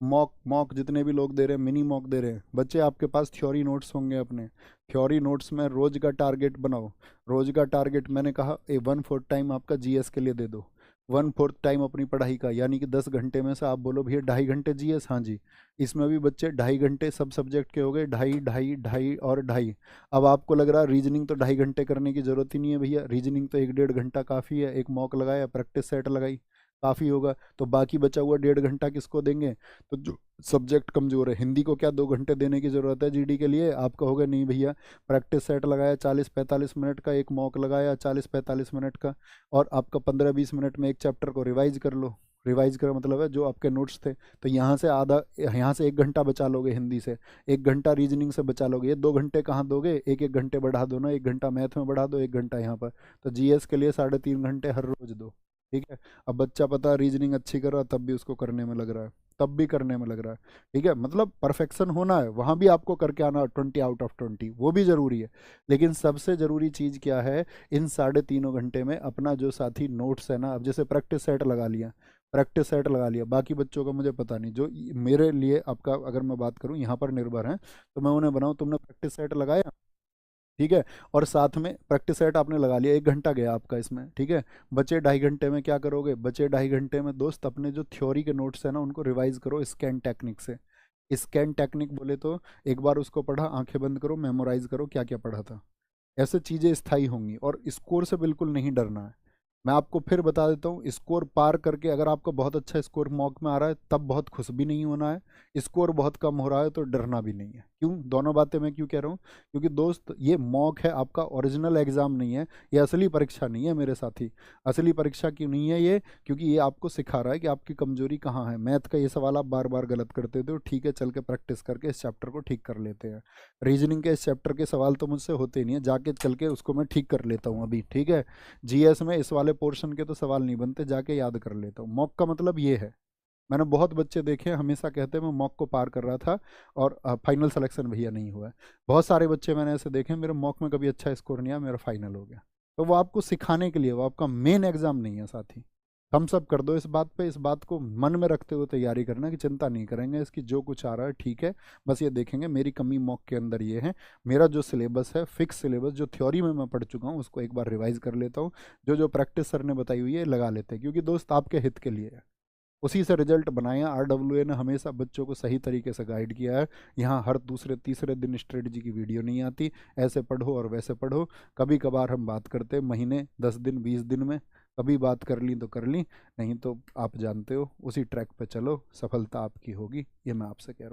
Mock mock जितने भी लोग दे रहे हैं, मिनी मॉक दे रहे हैं बच्चे, आपके पास थ्योरी नोट्स होंगे अपने। थ्योरी नोट्स में रोज का टारगेट बनाओ। रोज का टारगेट मैंने कहा 1/4 टाइम आपका जीएस के लिए दे दो। 1/4 टाइम अपनी पढ़ाई का, यानी कि 10 घंटे में से आप बोलो भैया 2.5 घंटे जीएस, हाँ जी। इसमें भी बच्चे 2.5 घंटे सब सब्जेक्ट के हो गए, ढाई ढाई ढाई और ढाई। अब आपको लग रहा है रीजनिंग तो 2.5 घंटे करने की जरूरत ही नहीं है भैया, रीजनिंग तो 1-1.5 घंटा काफ़ी है। एक मॉक लगाया, प्रैक्टिस सेट लगाई, काफ़ी होगा। तो बाकी बचा हुआ 1.5 घंटा किसको देंगे? तो जो सब्जेक्ट कमजोर है, हिंदी को क्या 2 घंटे देने की ज़रूरत है जीडी के लिए? आप कहोगे नहीं भैया, प्रैक्टिस सेट लगाया 40-45 मिनट का, एक मॉक लगाया 40-45 मिनट का, और आपका 15-20 मिनट में एक चैप्टर को रिवाइज कर लो। रिवाइज का मतलब है जो आपके नोट्स थे, तो यहाँ से आधा, यहाँ से 1 घंटा बचा लोगे हिंदी से, 1 घंटा रीजनिंग से बचा लोगे। ये 2 घंटे कहाँ दोगे? 1-1 घंटे बढ़ा दो ना, 1 घंटा मैथ में बढ़ा दो, 1 घंटा यहाँ पर। तो जीएस के लिए 3.5 घंटे हर रोज दो। ठीक है। अब बच्चा पता रीजनिंग अच्छी कर रहा है तब भी उसको करने में लग रहा है, तब भी करने में लग रहा है। ठीक है, मतलब परफेक्शन होना है वहाँ भी आपको करके आना 20/20, वो भी ज़रूरी है। लेकिन सबसे ज़रूरी चीज़ क्या है? इन 3.5 घंटे में अपना जो साथी नोट्स है ना, अब जैसे प्रैक्टिस सेट लगा लिया, प्रैक्टिस सेट लगा लिया, बाकी बच्चों का मुझे पता नहीं, जो मेरे लिए आपका अगर मैं बात करूँ यहाँ पर निर्भर है, तो मैं उन्हें बनाऊँ, तुमने प्रैक्टिस सेट लगाया, ठीक है, और साथ में प्रैक्टिस सेट आपने लगा लिया, 1 घंटा गया आपका इसमें, ठीक है। बचे 2.5 घंटे में क्या करोगे? बचे 2.5 घंटे में दोस्त अपने जो थ्योरी के नोट्स है ना उनको रिवाइज करो स्कैन टेक्निक से। स्कैन टेक्निक बोले तो एक बार उसको पढ़ा, आंखें बंद करो, मेमोराइज करो क्या क्या पढ़ा था। ऐसे चीज़ें स्थायी होंगी, और स्कोर से बिल्कुल नहीं डरना है। मैं आपको फिर बता देता हूँ, स्कोर पार करके अगर आपका बहुत अच्छा स्कोर मॉक में आ रहा है तब बहुत खुश भी नहीं होना है, स्कोर बहुत कम हो रहा है तो डरना भी नहीं है। क्यों दोनों बातें मैं क्यों कह रहा हूँ? क्योंकि दोस्त ये मॉक है, आपका ओरिजिनल एग्जाम नहीं है, ये असली परीक्षा नहीं है मेरे साथी। असली परीक्षा क्यों नहीं है ये? क्योंकि ये आपको सिखा रहा है कि आपकी कमजोरी कहाँ है। मैथ का ये सवाल आप बार बार गलत करते थे, ठीक है, चल के प्रैक्टिस करके इस चैप्टर को ठीक कर लेते हैं। रीजनिंग के इस चैप्टर के सवाल तो मुझसे होते ही नहीं है, जाके चल के उसको मैं ठीक कर लेता हूँ अभी, ठीक है। जीएस में इस वाले पोर्शन के तो सवाल नहीं बनते, जाके याद कर लेता हूँ। मॉक का मतलब ये है। मैंने बहुत बच्चे देखे हैं हमेशा कहते हैं मैं मॉक को पार कर रहा था और फाइनल सिलेक्शन भैया नहीं हुआ है। बहुत सारे बच्चे मैंने ऐसे देखे हैं, मेरे मॉक में कभी अच्छा स्कोर नहीं आया, मेरा फाइनल हो गया। तो वो आपको सिखाने के लिए, वो आपका मेन एग्जाम नहीं है साथी। हम सब कर दो इस बात पे, इस बात को मन में रखते हुए तैयारी करना कि चिंता नहीं करेंगे इसकी, जो कुछ आ रहा है ठीक है। बस ये देखेंगे मेरी कमी मॉक के अंदर ये है, मेरा जो सिलेबस है फिक्स सिलेबस, जो थ्योरी में मैं पढ़ चुका हूँ उसको एक बार रिवाइज कर लेता हूँ, जो जो प्रैक्टिस सर ने बताई हुई है लगा लेते हैं, क्योंकि दोस्त आपके हित के लिए है। उसी से रिजल्ट बनाए हैं। आरडब्ल्यूए ने हमेशा बच्चों को सही तरीके से गाइड किया है। यहाँ हर दूसरे तीसरे दिन स्ट्रेटजी की वीडियो नहीं आती, ऐसे पढ़ो और वैसे पढ़ो। कभी कभार हम बात करते हैं महीने 10 दिन 20 दिन में, कभी बात कर ली तो कर ली, नहीं तो आप जानते हो उसी ट्रैक पे चलो, सफलता आपकी होगी, ये मैं आपसे कह रहा हूँ।